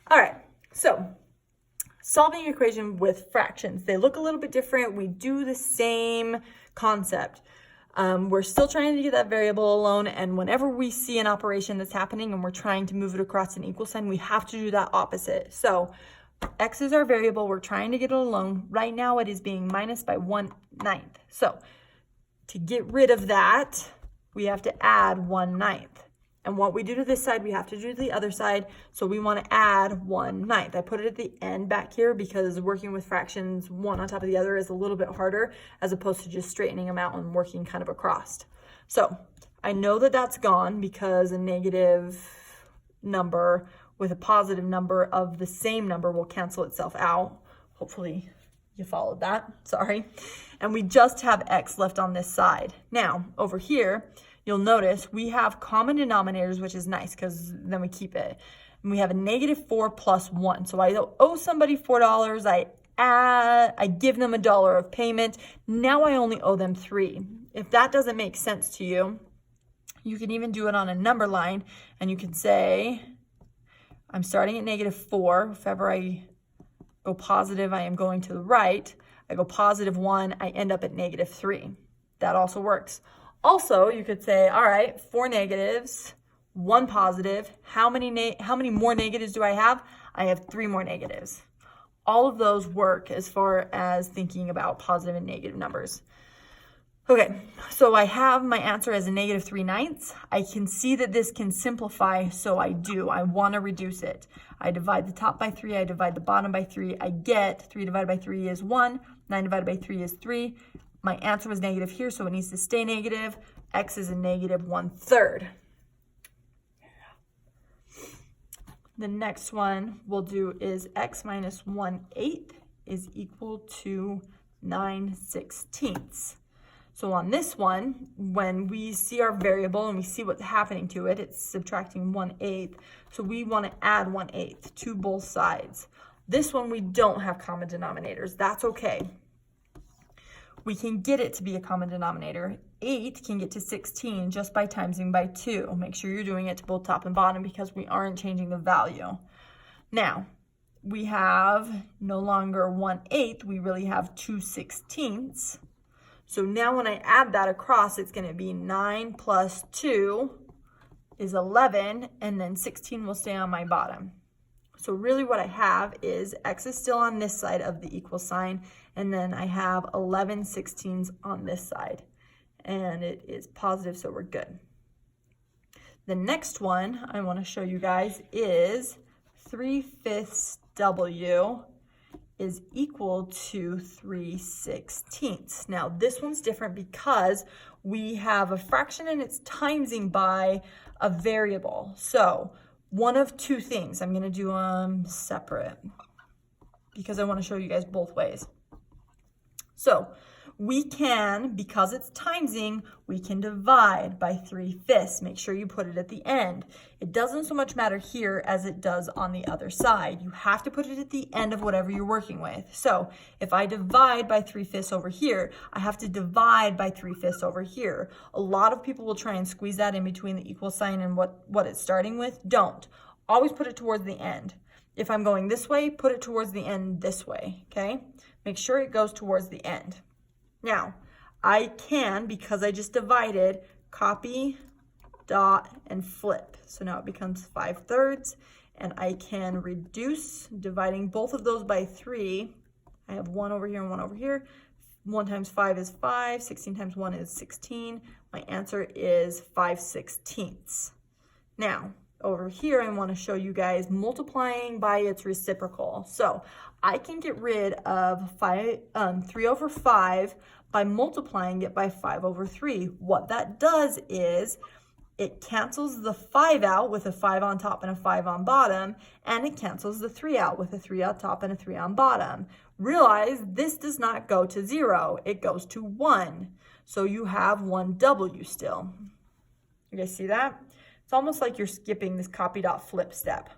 All right, so solving an equation with fractions. They look a little bit different. We do the same concept. We're still trying to get that variable alone, and whenever we see an operation that's happening and we're trying to move it across an equal sign, we have to do that opposite. So x is our variable. We're trying to get it alone. Right now it is being minus by 1/9. So to get rid of that, we have to add 1/9. And what we do to this side, we have to do to the other side. So we want to add 1/9. I put it at the end back here because working with fractions one on top of the other is a little bit harder as opposed to just straightening them out and working kind of across. So I know that that's gone because a negative number with a positive number of the same number will cancel itself out. Hopefully you followed that, sorry. And we just have x left on this side. Now, over here, you'll notice we have common denominators, which is nice because then we keep it. And we have a -4 plus 1. So I owe somebody $4. I give them $1 of payment. Now I only owe them 3. If that doesn't make sense to you, you can even do it on a number line. And you can say, I'm starting at -4. If ever I go positive, I am going to the right. I go +1, I end up at -3. That also works. Also, you could say, all right, 4 negatives, 1 positive. How many more negatives do I have? I have 3 more negatives. All of those work as far as thinking about positive and negative numbers. Okay, so I have my answer as a -3/9. I can see that this can simplify, so I do. I want to reduce it. I divide the top by 3, I divide the bottom by 3. I get 3 divided by 3 is 1, 9 divided by 3 is 3. My answer was negative here, so it needs to stay negative. X is a -1/3. The next one we'll do is x minus 1/8 is equal to 9/16. So on this one, when we see our variable and we see what's happening to it, it's subtracting 1/8. So we want to add 1/8 to both sides. This one, we don't have common denominators. That's okay. We can get it to be a common denominator. 8 can get to 16 just by timesing by 2. Make sure you're doing it to both top and bottom because we aren't changing the value. Now, we have no longer 1/8, we really have 2/16. So now when I add that across, it's going to be 9 plus 2 is 11, and then 16 will stay on my bottom. So really what I have is x is still on this side of the equal sign, and then I have 11/16 on this side. And it is positive, so we're good. The next one I want to show you guys is 3/5 W is equal to 3/16. Now this one's different because we have a fraction and it's timesing by a variable. So one of two things. I'm going to do them separate because I want to show you guys both ways. So we can, because it's timesing, we can divide by 3/5. Make sure you put it at the end. It doesn't so much matter here as it does on the other side. You have to put it at the end of whatever you're working with. So if I divide by 3/5 over here, I have to divide by 3/5 over here. A lot of people will try and squeeze that in between the equal sign and what it's starting with. Don't. Always put it towards the end. If I'm going this way, put it towards the end this way, okay? Make sure it goes towards the end. Now, I can, because I just divided, copy, dot, and flip. So now it becomes 5/3, and I can reduce, dividing both of those by 3. I have 1 over here and 1 over here. 1 times 5 is 5. 16 times 1 is 16. My answer is 5/16. Now, over here, I want to show you guys multiplying by its reciprocal. So I can get rid of 3 over 5 by multiplying it by 5 over 3. What that does is it cancels the 5 out with a 5 on top and a 5 on bottom, and it cancels the 3 out with a 3 on top and a 3 on bottom. Realize this does not go to 0, it goes to 1. So you have 1W still. You guys see that? It's almost like you're skipping this copy dot flip step.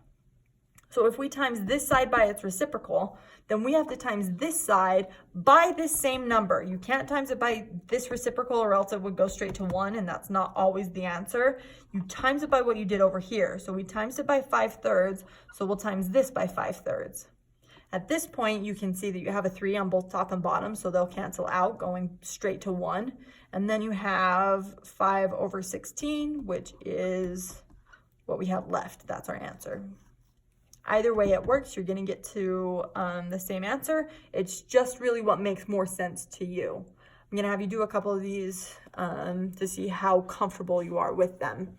So if we times this side by its reciprocal, then we have to times this side by this same number. You can't times it by this reciprocal or else it would go straight to 1, and that's not always the answer. You times it by what you did over here. So we times it by 5/3, so we'll times this by 5/3. At this point, you can see that you have a 3 on both top and bottom, so they'll cancel out going straight to 1. And then you have 5/16, which is what we have left. That's our answer. Either way it works, you're going to get to the same answer. It's just really what makes more sense to you. I'm going to have you do a couple of these to see how comfortable you are with them.